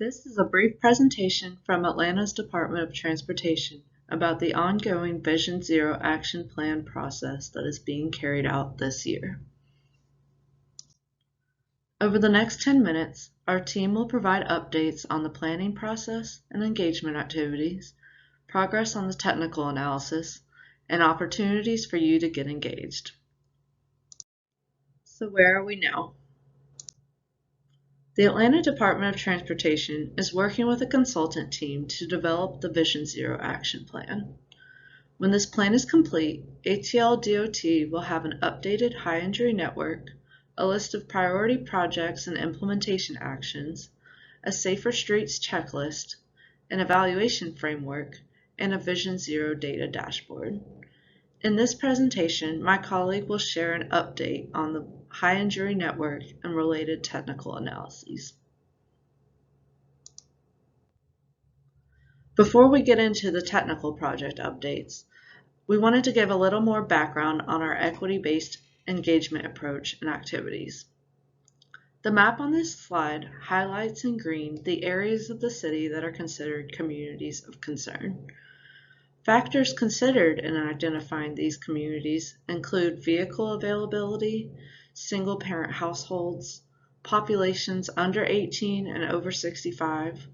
This is a brief presentation from Atlanta's Department of Transportation about the ongoing Vision Zero action plan process that is being carried out this year. Over the next 10 minutes, our team will provide updates on the planning process and engagement activities, progress on the technical analysis, and opportunities for you to get engaged. So where are we now? The Atlanta Department of Transportation is working with a consultant team to develop the Vision Zero action plan. When this plan is complete, ATL DOT will have an updated high injury network, a list of priority projects and implementation actions, a Safer Streets checklist, an evaluation framework, and a Vision Zero data dashboard. In this presentation, my colleague will share an update on the high injury network and related technical analyses. Before we get into the technical project updates, we wanted to give a little more background on our equity-based engagement approach and activities. The map on this slide highlights in green the areas of the city that are considered communities of concern. Factors considered in identifying these communities include vehicle availability, single-parent households, populations under 18 and over 65,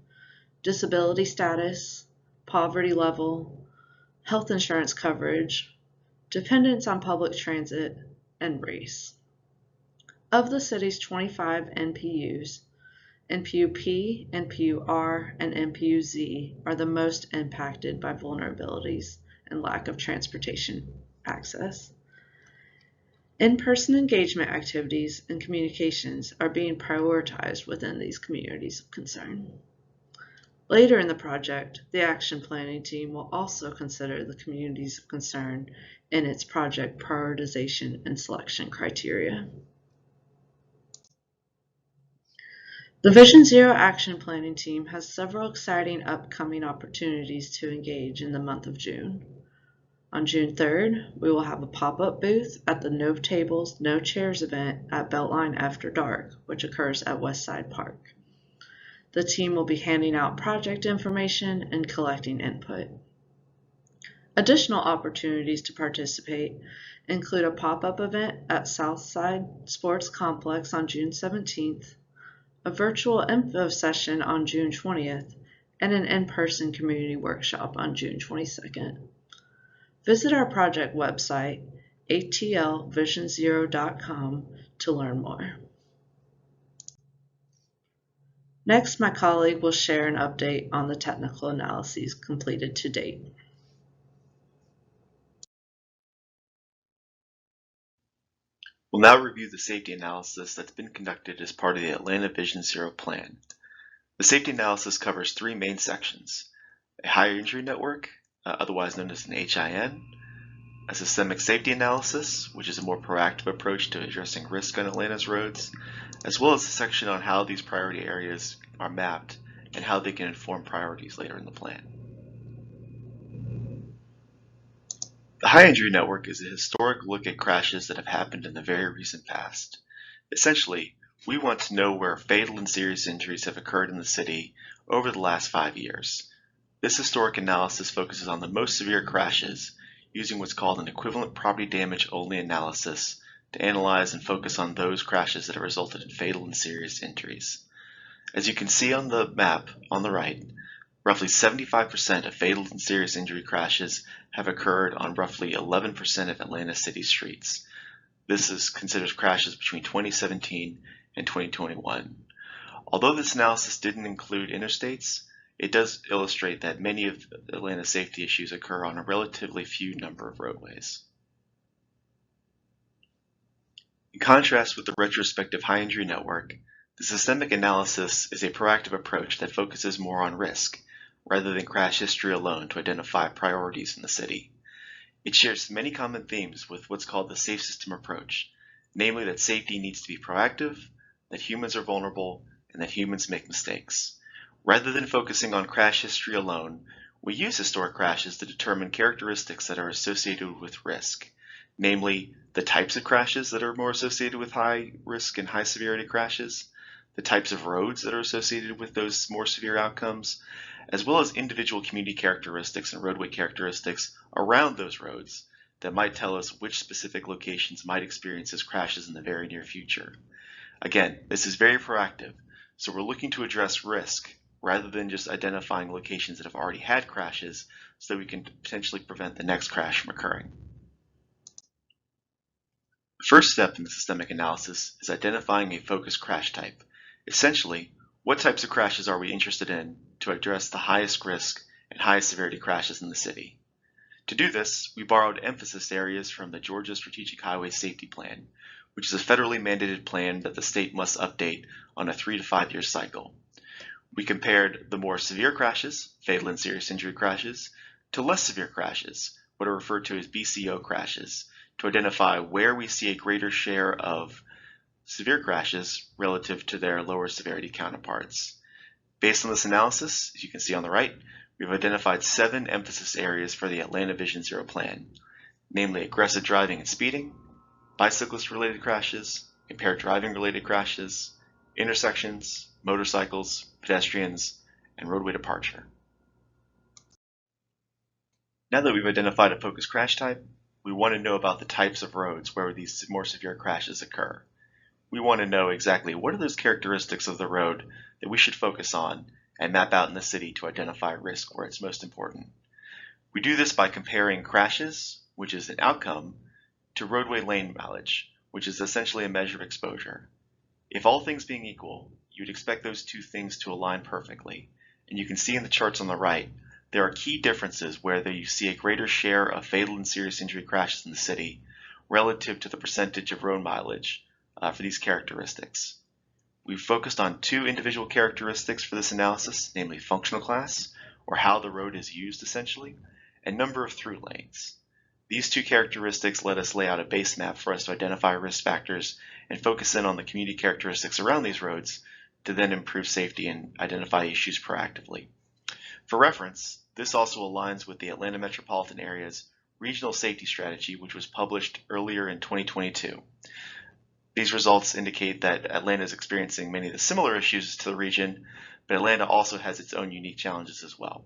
disability status, poverty level, health insurance coverage, dependence on public transit, and race. Of the city's 25 NPUs, NPU-P, NPU-R, and NPU-Z are the most impacted by vulnerabilities and lack of transportation access. In-person engagement activities and communications are being prioritized within these communities of concern. Later in the project, the action planning team will also consider the communities of concern in its project prioritization and selection criteria. The Vision Zero action planning team has several exciting upcoming opportunities to engage in the month of June. On June 3rd, we will have a pop-up booth at the No Tables, No Chairs event at Beltline After Dark, which occurs at Westside Park. The team will be handing out project information and collecting input. Additional opportunities to participate include a pop-up event at Southside Sports Complex on June 17th, a virtual info session on June 20th, and an in-person community workshop on June 22nd. Visit our project website, atlvisionzero.com, to learn more. Next, my colleague will share an update on the technical analyses completed to date. We'll now review the safety analysis that's been conducted as part of the Atlanta Vision Zero plan. The safety analysis covers three main sections: a high injury network, otherwise known as an HIN, a systemic safety analysis, which is a more proactive approach to addressing risk on Atlanta's roads, as well as a section on how these priority areas are mapped and how they can inform priorities later in the plan. The high injury network is a historic look at crashes that have happened in the very recent past. Essentially, we want to know where fatal and serious injuries have occurred in the city over the last 5 years. This historic analysis focuses on the most severe crashes, using what's called an equivalent property damage only analysis to analyze and focus on those crashes that have resulted in fatal and serious injuries. As you can see on the map on the right, roughly 75% of fatal and serious injury crashes have occurred on roughly 11% of Atlanta city streets. This considers crashes between 2017 and 2021. Although this analysis didn't include interstates, it does illustrate that many of Atlanta's safety issues occur on a relatively few number of roadways. In contrast with the retrospective high injury network, the systemic analysis is a proactive approach that focuses more on risk, rather than crash history alone to identify priorities in the city. It shares many common themes with what's called the safe system approach, namely that safety needs to be proactive, that humans are vulnerable, and that humans make mistakes. Rather than focusing on crash history alone, we use historic crashes to determine characteristics that are associated with risk, namely the types of crashes that are more associated with high risk and high severity crashes, the types of roads that are associated with those more severe outcomes, as well as individual community characteristics and roadway characteristics around those roads that might tell us which specific locations might experience those crashes in the very near future. Again, this is very proactive, so we're looking to address risk rather than just identifying locations that have already had crashes so that we can potentially prevent the next crash from occurring. The first step in the systemic analysis is identifying a focus crash type. Essentially, what types of crashes are we interested in to address the highest risk and highest severity crashes in the city? To do this, we borrowed emphasis areas from the Georgia Strategic Highway Safety Plan, which is a federally mandated plan that the state must update on a 3 to 5 year cycle. We compared the more severe crashes, fatal and serious injury crashes, to less severe crashes, what are referred to as BCO crashes, to identify where we see a greater share of severe crashes relative to their lower severity counterparts. Based on this analysis, as you can see on the right, we've identified 7 emphasis areas for the Atlanta Vision Zero plan, namely aggressive driving and speeding, bicyclist-related crashes, impaired driving-related crashes, intersections, motorcycles, pedestrians, and roadway departure. Now that we've identified a focus crash type, we want to know about the types of roads where these more severe crashes occur. We want to know exactly what are those characteristics of the road that we should focus on and map out in the city to identify risk where it's most important. We do this by comparing crashes, which is an outcome, to roadway lane mileage, which is essentially a measure of exposure. If all things being equal, you'd expect those two things to align perfectly, and you can see in the charts on the right, there are key differences where you see a greater share of fatal and serious injury crashes in the city relative to the percentage of road mileage for these characteristics. We've focused on 2 individual characteristics for this analysis, namely functional class, or how the road is used essentially, and number of through lanes. These 2 characteristics let us lay out a base map for us to identify risk factors and focus in on the community characteristics around these roads to then improve safety and identify issues proactively. For reference, this also aligns with the Atlanta metropolitan area's regional safety strategy, which was published earlier in 2022. These results indicate that Atlanta is experiencing many of the similar issues to the region, but Atlanta also has its own unique challenges as well.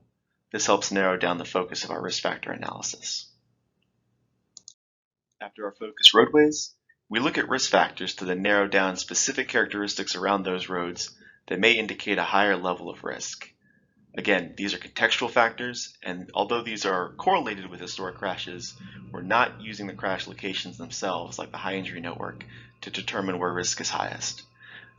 This helps narrow down the focus of our risk factor analysis. After our focus roadways, we look at risk factors to then narrow down specific characteristics around those roads that may indicate a higher level of risk. Again, these are contextual factors, and although these are correlated with historic crashes, we're not using the crash locations themselves, like the high injury network, to determine where risk is highest.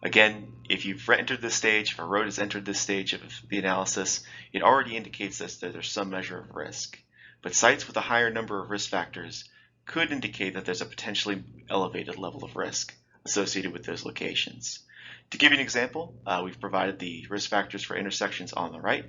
Again, if you've entered this stage, if a road has entered this stage of the analysis, it already indicates us that there's some measure of risk. But sites with a higher number of risk factors could indicate that there's a potentially elevated level of risk associated with those locations. To give you an example, we've provided the risk factors for intersections on the right,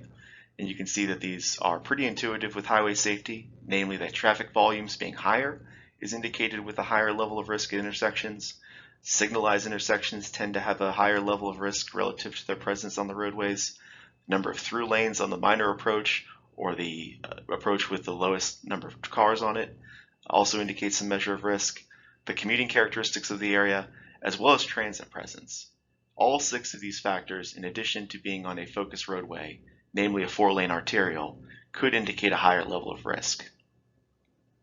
and you can see that these are pretty intuitive with highway safety, namely that traffic volumes being higher is indicated with a higher level of risk at intersections. Signalized intersections tend to have a higher level of risk relative to their presence on the roadways. Number of through lanes on the minor approach or the approach with the lowest number of cars on it also indicates some measure of risk. The commuting characteristics of the area, as well as transit presence. All 6 of these factors, in addition to being on a focused roadway, namely a 4-lane arterial, could indicate a higher level of risk.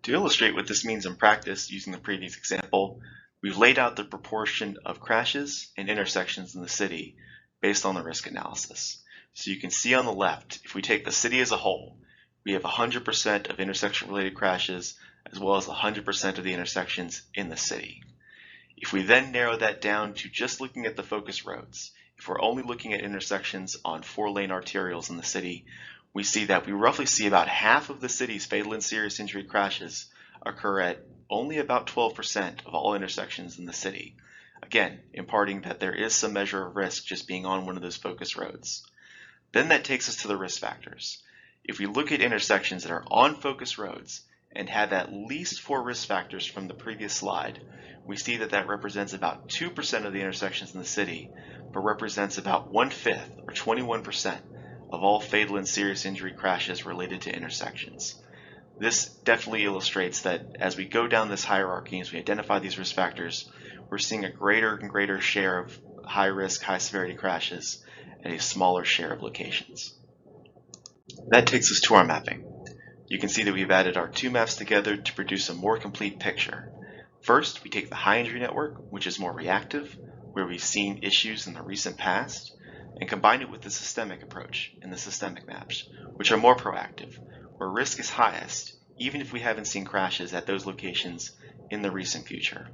To illustrate what this means in practice using the previous example, we've laid out the proportion of crashes and intersections in the city based on the risk analysis. So you can see on the left, if we take the city as a whole, we have 100% of intersection-related crashes as well as 100% of the intersections in the city. If we then narrow that down to just looking at the focus roads, if we're only looking at intersections on 4-lane arterials in the city, we see that we roughly see about half of the city's fatal and serious injury crashes occur at only about 12% of all intersections in the city. Again, imparting that there is some measure of risk just being on one of those focus roads. Then that takes us to the risk factors. If we look at intersections that are on focus roads and have at least 4 risk factors from the previous slide, we see that that represents about 2% of the intersections in the city, but represents about 1/5 or 21% of all fatal and serious injury crashes related to intersections. This definitely illustrates that as we go down this hierarchy, as we identify these risk factors, we're seeing a greater and greater share of high risk, high severity crashes and a smaller share of locations. That takes us to our mapping. You can see that we've added our two maps together to produce a more complete picture. First, we take the high injury network, which is more reactive, where we've seen issues in the recent past, and combine it with the systemic approach in the systemic maps, which are more proactive, where risk is highest, even if we haven't seen crashes at those locations in the recent future.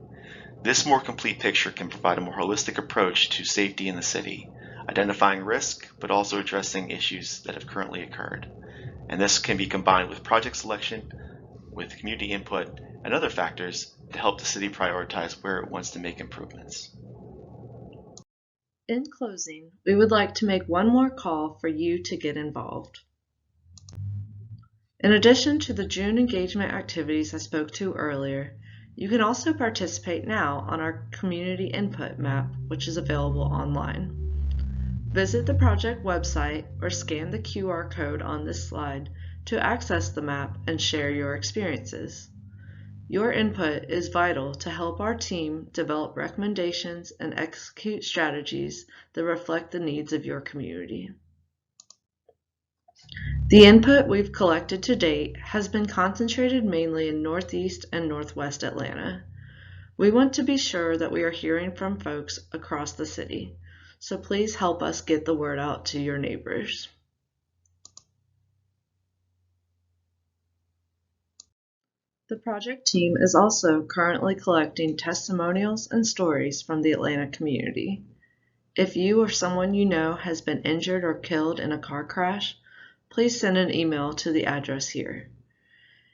This more complete picture can provide a more holistic approach to safety in the city, identifying risk, but also addressing issues that have currently occurred. And this can be combined with project selection, with community input, and other factors to help the city prioritize where it wants to make improvements. In closing, we would like to make one more call for you to get involved. In addition to the June engagement activities I spoke to earlier, you can also participate now on our community input map, which is available online. Visit the project website or scan the QR code on this slide to access the map and share your experiences. Your input is vital to help our team develop recommendations and execute strategies that reflect the needs of your community. The input we've collected to date has been concentrated mainly in Northeast and Northwest Atlanta. We want to be sure that we are hearing from folks across the city, so please help us get the word out to your neighbors. The project team is also currently collecting testimonials and stories from the Atlanta community. If you or someone you know has been injured or killed in a car crash, please send an email to the address here.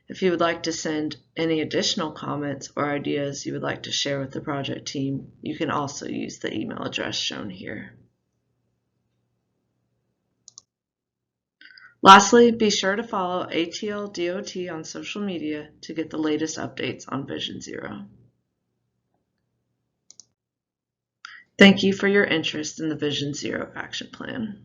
If you would like to send any additional comments or ideas you would like to share with the project team, you can also use the email address shown here. Lastly, be sure to follow ATL DOT on social media to get the latest updates on Vision Zero. Thank you for your interest in the Vision Zero Action Plan.